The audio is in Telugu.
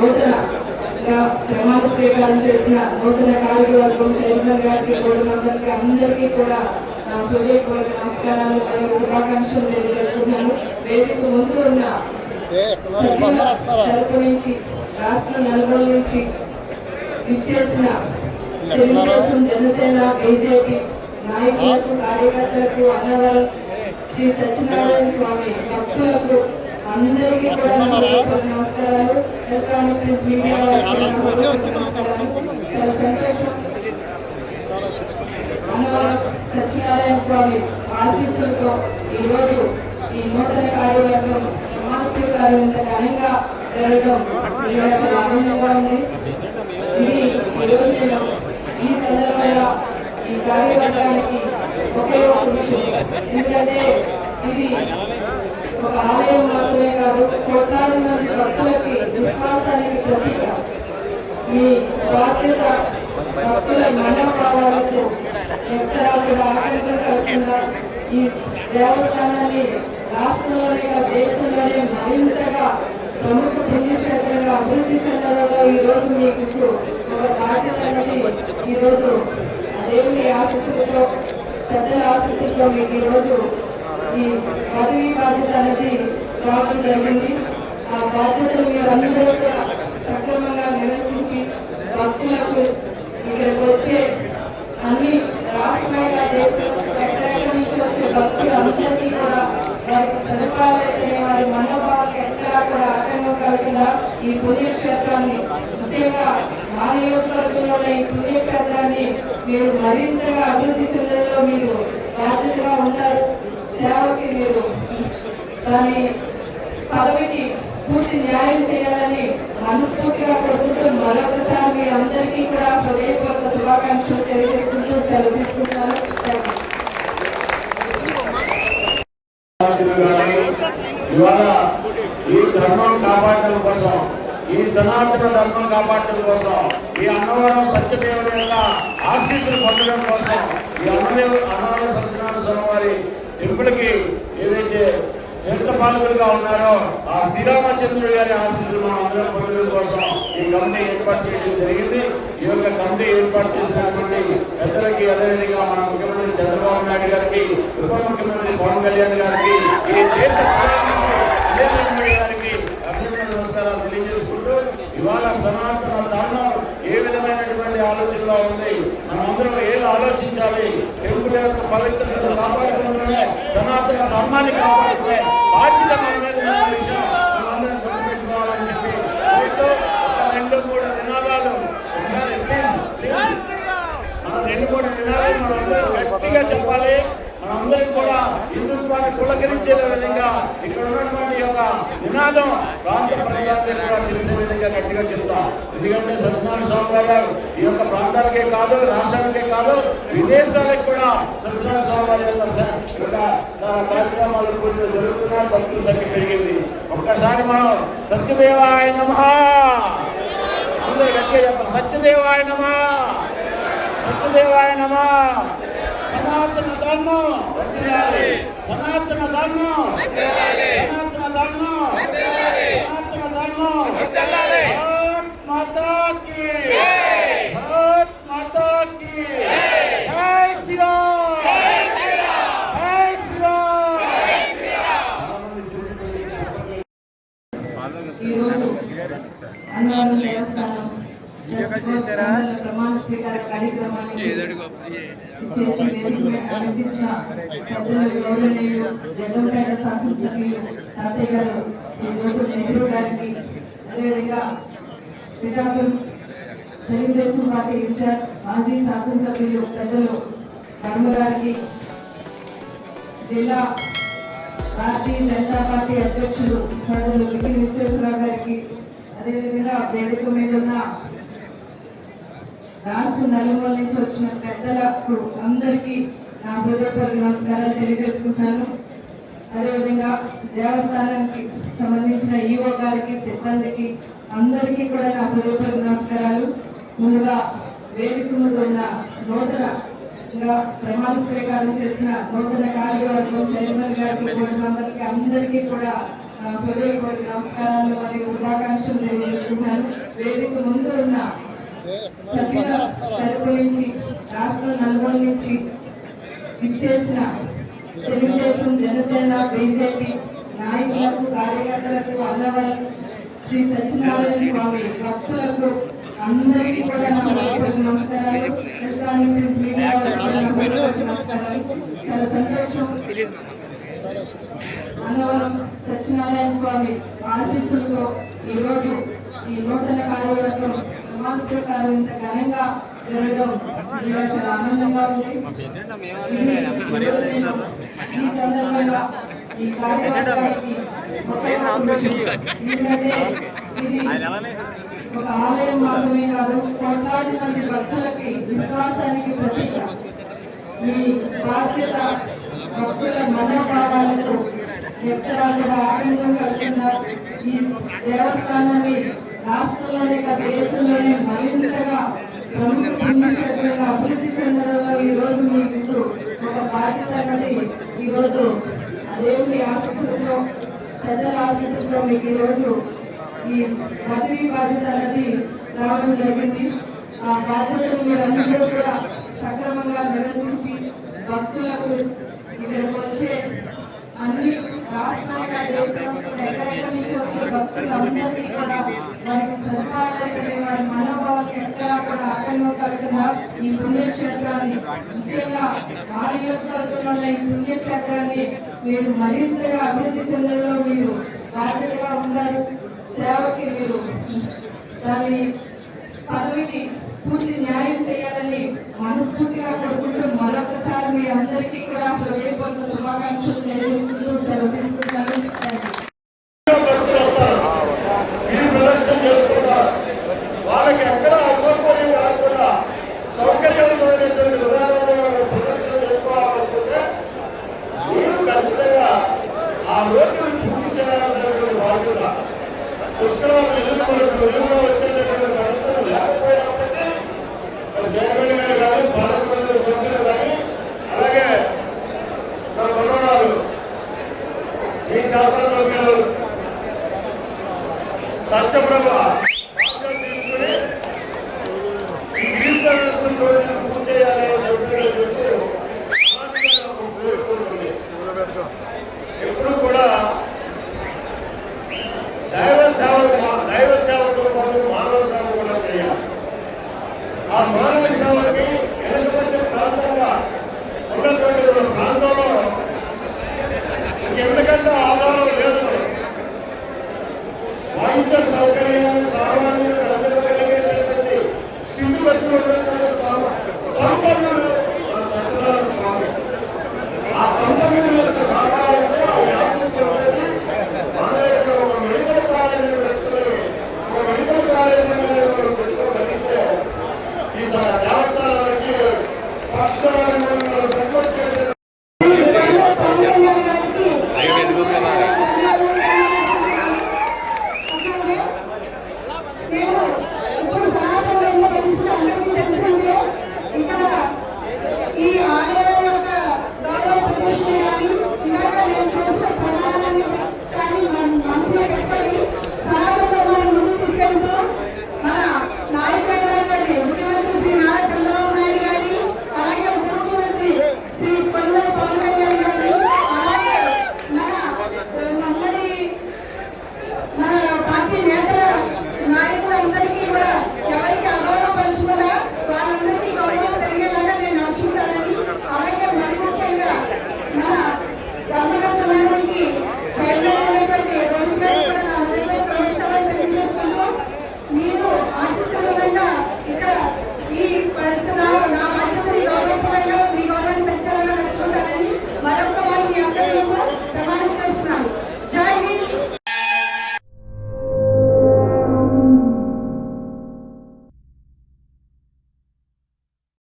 నూతన ప్రమాణ స్వీకారం చేసిన నూతన కార్యవర్గం చైర్మన్ గారికి, బోర్డు మెంబర్కి అందరికీ కూడా నా హృదయపూర్వక నమస్కారాలు మరియు శుభాకాంక్షలు తెలియజేస్తున్నాను. వేదిక ముందు ఉన్న తరపు నుంచి, రాష్ట్ర నలుగురు నుంచి ఇచ్చేసిన తెలుగుదేశం, జనసేన, బీజేపీ నాయకులకు, కార్యకర్తలకు, అన్నవరం శ్రీ సత్యనారాయణ స్వామి భక్తులకు అందరికీ కూడా నమస్కారాలు. ఎలక్ట్రానిక్ మీడియా చాలా సంతోషం. అన్నవరం సత్యనారాయణ స్వామి ఆశీస్సులతో ఈరోజు ఈ నూతన కార్యవర్గం ప్రమాణ స్వీకారం ఇంత ఘనంగా జరగడం చాలా ఆనందంగా ఉంది. ఇది ఈరోజు నేను ఈ సందర్భంగా ఈ కార్యవర్గానికి ఒకే ఒక విషయం, ఎందుకంటే ఇది ఒక ఆలయం మాత్రమే కాదు, కోట్లాది మంది భక్తులకి విశ్వాసానికి ప్రతీక. మీ బాధ్యత భక్తుల మనోభావాలకు ఎక్కడా కూడా ఆటంకం కలగకుండా ఈ దేవస్థానాన్ని రాష్ట్రంలోనే కాదు దేశంలోనే మరింతగా ప్రముఖ పుణ్యక్షేత్రంగా అభివృద్ధి చెందడంలో ఈరోజు మీకు ఒక బాధ్యత అనేది ఈరోజు దేవుని ఆశీస్సులతో, పెద్దల ఆశీస్సులతో మీకు ఈరోజు ఈ పదవి బాధ్యత అనేది రావడం జరిగింది. ఆ బాధ్యతలు మీరు అందరూ కూడా సక్రమంగా నిర్వహించి భక్తులకు ఇక్కడికి వచ్చే అన్ని రాష్ట్రమైన దేశం ఎక్కడెక్కడి నుంచి వచ్చే భక్తులందరికీ కూడా వారికి సదుపాయాలు అయితేనే వారి మనోభావాలకు ఎక్కడా కూడా ఆటంకం కలగకుండా ఈ పుణ్యక్షేత్రాన్ని, ముఖ్యంగా మా నియోజకవర్గంలో ఈ పుణ్యక్షేత్రాన్ని మీరు మరింతగా అభివృద్ధి చెందడంలో మీరు బాధ్యతగా ఉంటారు. సేవకి మీరు దాని పదవికి పూర్తి న్యాయం చేయాలని మనస్ఫూర్తిగా కోరుకుంటూ మరొకసారి మీ అందరికీ కూడా హృదయపూర్వక శుభాకాంక్షలు తెలియజేసుకుంటూ సెలవు తీసుకుంటున్నాను. ఇవాళ ఈ ధర్మం కాపాడటం కోసం, ఈ సనాతన ధర్మం కాపాడటం కోసం, ఈ అన్నవరం సత్యదేవుని యొక్క ఆశీస్సులు పొందడం కోసం ఈ అన్నవరం సత్యనారాయణ స్వామి వారి టెంపుల్కి ఏదైతే ఎంత పాల్గొలుగా ఉన్నారో ఆ శ్రీరామచంద్రుడి గారి ఆశీస్సులు మనం అందరం పొందడం కోసం ఈ కమిటీ ఏర్పాటు చేయడం జరిగింది. ఈ యొక్క కమిటీ ఏర్పాటు చేసినటువంటి పెద్దలకి, అదేవిధంగా మన ముఖ్యమంత్రి చంద్రబాబు నాయుడు గారికి, ఉప ముఖ్యమంత్రి పవన్ కళ్యాణ్ గారికి, ఈ దేశ గారికి అభినందన నమస్కారాలు తెలియజేసుకుంటూ, ఇవాళ సనాతన ధర్మం ఏ విధమైనటువంటి ఆలోచనలో ఉంది, మనందరం ఏది ఆలోచించాలి, టెంపుల్ యొక్క పవిత్రతను కాపాడుకుంటూనే సనాతన ధర్మాన్ని కాపాడుకునే బాధ్యత మనందరం గుర్తుపెట్టుకోవాలని చెప్పి రెండు మూడు నినాదాలు మనందరం గట్టిగా చెప్పాలి. మనందరం కూడా హిందుత్వాన్ని పులకరించే విధంగా ఇక్కడ ఉన్నటువంటి యొక్క నినాదం ప్రాంత ప్రజలందరికీ కూడా తెలిసే విధంగా గట్టిగా చెప్తాం. ఎందుకంటే సత్యనారాయణ స్వామి గారు ఈ యొక్క ప్రాంతాలకే కాదు, రాష్ట్రానికే కాదు, విదేశాలకు కూడా సత్యనారాయణ స్వామి వారి యొక్క కార్యక్రమాలు కొన్ని జరుగుతున్నాయి. భక్తుల సంఖ్య పెరిగింది. ఒక్కసారి మనం సత్యదేవాయ నమః అందరూ గట్టిగా చెప్పాలి. సత్యదేవాయ నమః, సత్యదేవాయ నమః. సనాతన ధర్మం వర్ధిల్లాలి, సనాతన ధర్మం వర్ధిల్లాలి, సనాతన ధర్మం వర్ధిల్లాలి, సనాతన ధర్మం వర్ధిల్లాలి. భారత్ మాతా కీ జై, భారత్ మాతా కీ జై. జై శ్రీరామ్, జై శ్రీరామ్, జై శ్రీరామ్, జై శ్రీరామ్. అన్నవరం దేవస్థానం ప్రమాణ స్వీకార కార్యక్రమాన్ని అందించిన పెద్దలు, గౌరవనీయులు, జగ్గంపేట శాసనసభ్యులు తాతయ్య గారు నెహ్రూ గారికి, అదేవిధంగా పిఠాపురం తెలుగుదేశం పార్టీ ఇన్ఛార్జ్ మాజీ శాసనసభ్యులు పెద్దలు ధర్మ గారికి, జిల్లా భారతీయ జనతా పార్టీ అధ్యక్షులు పెద్దలు వికి విశ్వేశ్వరరావు గారికి, అదేవిధంగా వేదిక మీద ఉన్న రాష్ట్ర నలుమూల నుంచి వచ్చిన పెద్దలకు అందరికీ నా హృదయపూర్వక నమస్కారాలు తెలియజేసుకుంటున్నాను. అదేవిధంగా దేవస్థానానికి సంబంధించిన ఈఓ గారికి, సిబ్బందికి అందరికీ కూడా నా హృదయపూర్వక నమస్కారాలు. ముందుగా వేదిక ముందు ఉన్న నూతనంగా ప్రమాణ స్వీకారం చేసిన నూతన కార్యవర్గం చైర్మన్ గారికి, బోర్డు మెంబర్కి అందరికీ కూడా హృదయపూర్వక నమస్కారాలు మరియు శుభాకాంక్షలు తెలియజేసుకుంటున్నాను. వేదిక ముందు ఉన్న సభ్యుల తరపు నుంచి, రాష్ట్రం నలుమూల నుంచి ఇచ్చేసిన తెలుగుదేశం, జనసేన, బీజేపీ నాయకులకు, కార్యకర్తలకు, అన్నవరం శ్రీ సత్యనారాయణ స్వామి భక్తులకు అందరికీ కూడా నా హృదయపూర్వక నమస్కారాలు. ఎలక్ట్రానిక్ మీడియా నమస్కారాలు. చాలా సంతోషం. అన్నవరం సత్యనారాయణ స్వామి ఆశీస్సులతో ఈరోజు ఈ నూతన కార్యవర్గం ప్రమాణ స్వీకారం ఇంత ఘనంగా జరగడం చాలా ఆనందంగా ఉంది. ఈ సందర్భంగా ఈ కార్యవర్గానికి ఇది ఒక ఆలయం మాత్రమే కాదు, కోట్లాది మంది భక్తులకి విశ్వాసానికి ప్రతీక. మీ బాధ్యత భక్తుల మనోభావాలకు ఎక్కడా కూడా ఆనందం కలుగుతున్నా ఈ దేవస్థానాన్ని రాష్ట్రంలోనే కాదు దేశంలోనే మరింతగా ప్రముఖ పుణ్యక్షేత్రంగా అభివృద్ధి చెందడంలో ఈ రోజు మీకు ఒక బాధ్యత అన్నది ఈరోజు దేవుని ఆశీస్సులతో, పెద్దల ఆశీస్సులతో మీకు ఈరోజు ఈ పదవి బాధ్యత అన్నది రావడం జరిగింది. ఆ బాధ్యతను మీరు అందరూ కూడా సక్రమంగా నిర్వహించి భక్తులకు ఇక్కడికి వచ్చే అన్ని రాష్ట్రాల దేశం ఎక్కడెక్కడి నుంచి వచ్చే భక్తులందరికీ కూడా వారికి సదుపాయాలు వారి మనోభావాన్ని ఎక్కడా కూడా ఆటంకం కలగకుండా ఈ పుణ్యక్షేత్రాన్ని, ముఖ్యంగా ఆ నియోజకవర్గంలో ఉన్న ఈ పుణ్యక్షేత్రాన్ని మీరు మరింతగా అభివృద్ధి చెందడంలో మీరు బాధ్యతగా ఉన్నారు. సేవకి మీరు దాని పదవికి పూర్తి న్యాయం చేయాలని మనస్ఫూర్తిగా కోరుకుంటూ మరొకసారి మీ అందరికీ కూడా హృదయపూర్వక శుభాకాంక్షలు తెలియజేసుకుంటూ సెలవు తీసుకుంటాను. వాళ్ళకి ఎక్కడ అసౌకర్యం కాకుండా సౌకర్యమైనటువంటి విధానంలో ప్రదర్శన చేసుకోవాలనుకుంటే మీరు ఖచ్చితంగా ఆ రోజును పూర్తి చేయాలనేటువంటి బాధ్యత పుష్కరాలు ఎదుర్కొన్నప్పుడు వచ్చేటటువంటి పరిస్థితులు లేకపోయినప్పటికీ జగన్ గారు కానీ, భారత ప్రజల సభ్యులు కానీ, అలాగే మన మనవరాలు మీ శాసనసభ్యులు సత్యప్రభ తీసుకుని ఈ వీల్ ప్రదర్శన రోజులు పూర్తి చేయాలని కోరుకుంటుంది. ఎప్పుడు కూడా దైవ సేవతో పాటు మానవ సేవ కూడా చేయాలి. ఆ మానవ సేవకి వెనుకబడిన ప్రాంతంగా ఉన్నటువంటి ప్రాంతంలో ఇంకెందుకంటే ఆధారం లేదు. వైద్య సౌకర్యాన్ని సామాన్యులు అందగలిగేటటువంటి స్థితి బట్టి ఉన్నటువంటి సంపన్నుడు మన సత్యనారాయణ స్వామి. ఆ సంపన్నుల యొక్క సహాయంతో ఆ వ్యాప్తి ఉన్నది మన యొక్క ఒక మెడికల్ కాలేజీ వ్యక్తులు ఒక మెడికల్ కాలేజీ పెట్టుకోగలిగితే ఈ దేవస్థానానికి